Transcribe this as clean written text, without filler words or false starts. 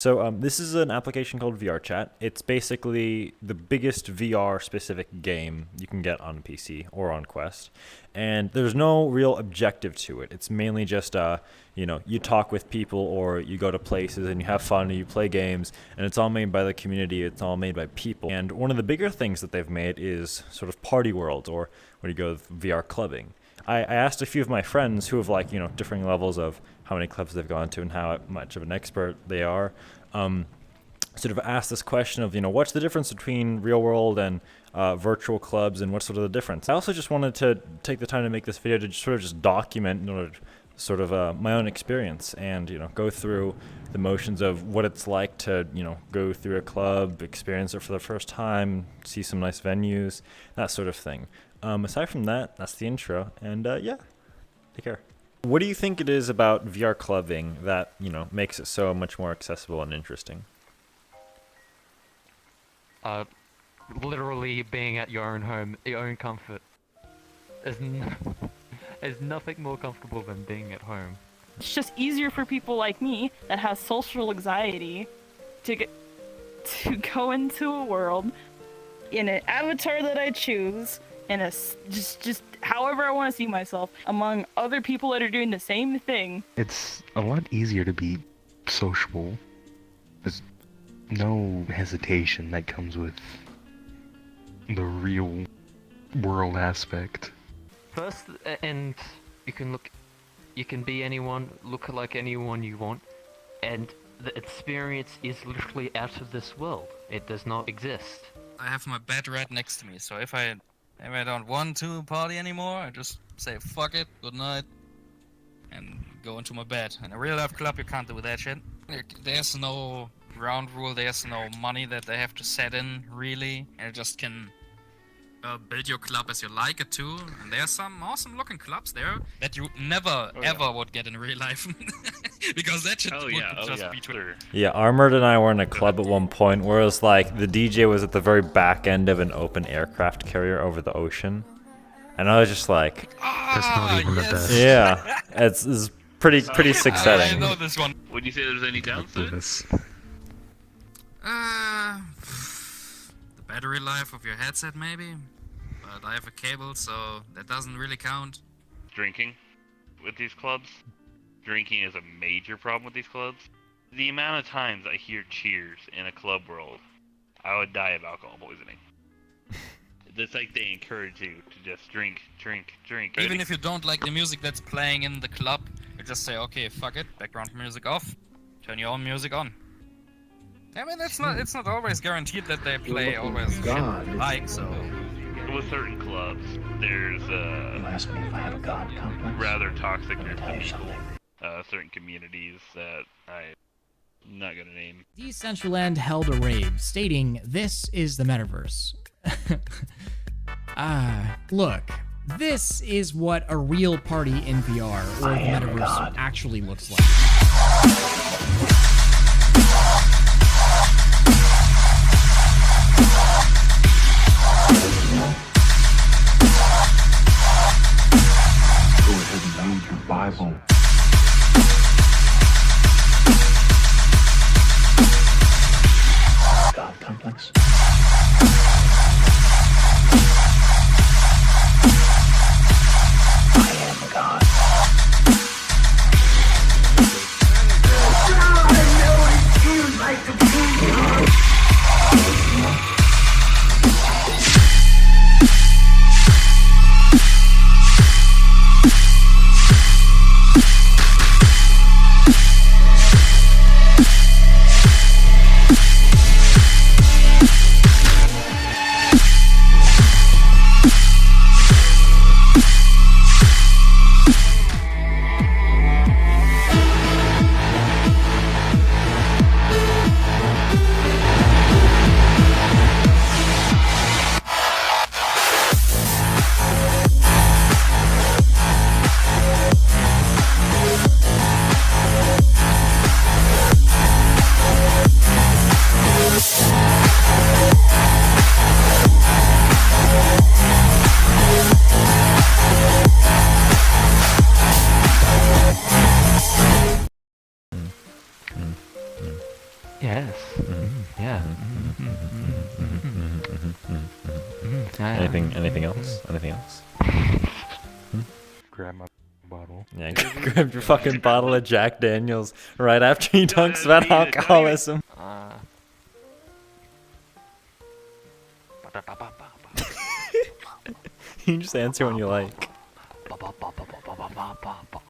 So this is an application called VRChat. It's basically the biggest VR-specific game you can get on PC or on Quest, and there's no real objective to it. It's mainly just, you talk with people or you go to places and you have fun and you play games, and it's all made by the community. It's all made by people. And one of the bigger things that they've made is sort of party worlds, or when you go VR clubbing. I asked a few of my friends who have differing levels of how many clubs they've gone to and how much of an expert they are. Sort of asked this question of, what's the difference between real world and virtual clubs, and what's sort of the difference? I also just wanted to take the time to make this video to just document my own experience and, go through the motions of what it's like to, go through a club, experience it for the first time, see some nice venues, that sort of thing. Aside from that, that's the intro, and take care. What do you think it is about VR clubbing that, makes it so much more accessible and interesting? Literally being at your own home, your own comfort. There's nothing more comfortable than being at home. It's just easier for people like me that has social anxiety to go into a world in an avatar that I choose, and just however I want to see myself among other people that are doing the same thing. It's a lot easier to be sociable. There's no hesitation that comes with the real world aspect. First, and you can be anyone, look like anyone you want, and the experience is literally out of this world. It does not exist. I have my bed right next to me, so if I don't want to party anymore, I just say fuck it, good night, and go into my bed. In a real life club, you can't do that shit. There's no ground rule, there's no money that they have to set in, really. And you just can build your club as you like it to. And there's some awesome looking clubs there that you never ever would get in real life. Because that shit would just be Twitter. Yeah, Armored and I were in a club at one point where it was like the DJ was at the very back end of an open aircraft carrier over the ocean. And I was just like, That's not even the best. yeah, it's pretty sick setting. I know this one. Would you say there's any downsides? The battery life of your headset maybe, but I have a cable, so that doesn't really count. Drinking with these clubs. Drinking is a major problem with these clubs. The amount of times I hear cheers in a club world, I would die of alcohol poisoning. It's like they encourage you to just drink. Even if you don't like the music that's playing in the club, you just say, okay, fuck it, background music off, turn your own music on. I mean, it's not always guaranteed that they play always shit you like, so... With certain clubs, there's rather toxic groups of people. Certain communities that I'm not gonna name. Decentraland held a rave, stating, "This is the metaverse." Look, this is what a real party in VR or the metaverse actually looks like. Go ahead and read your Bible. God complex. I am God. I know it feels like the Yes. Yeah. Anything else? Anything else? Grab my bottle. Yeah, grab your fucking bottle of Jack Daniels right after he talks about alcoholism. You just answer when you like.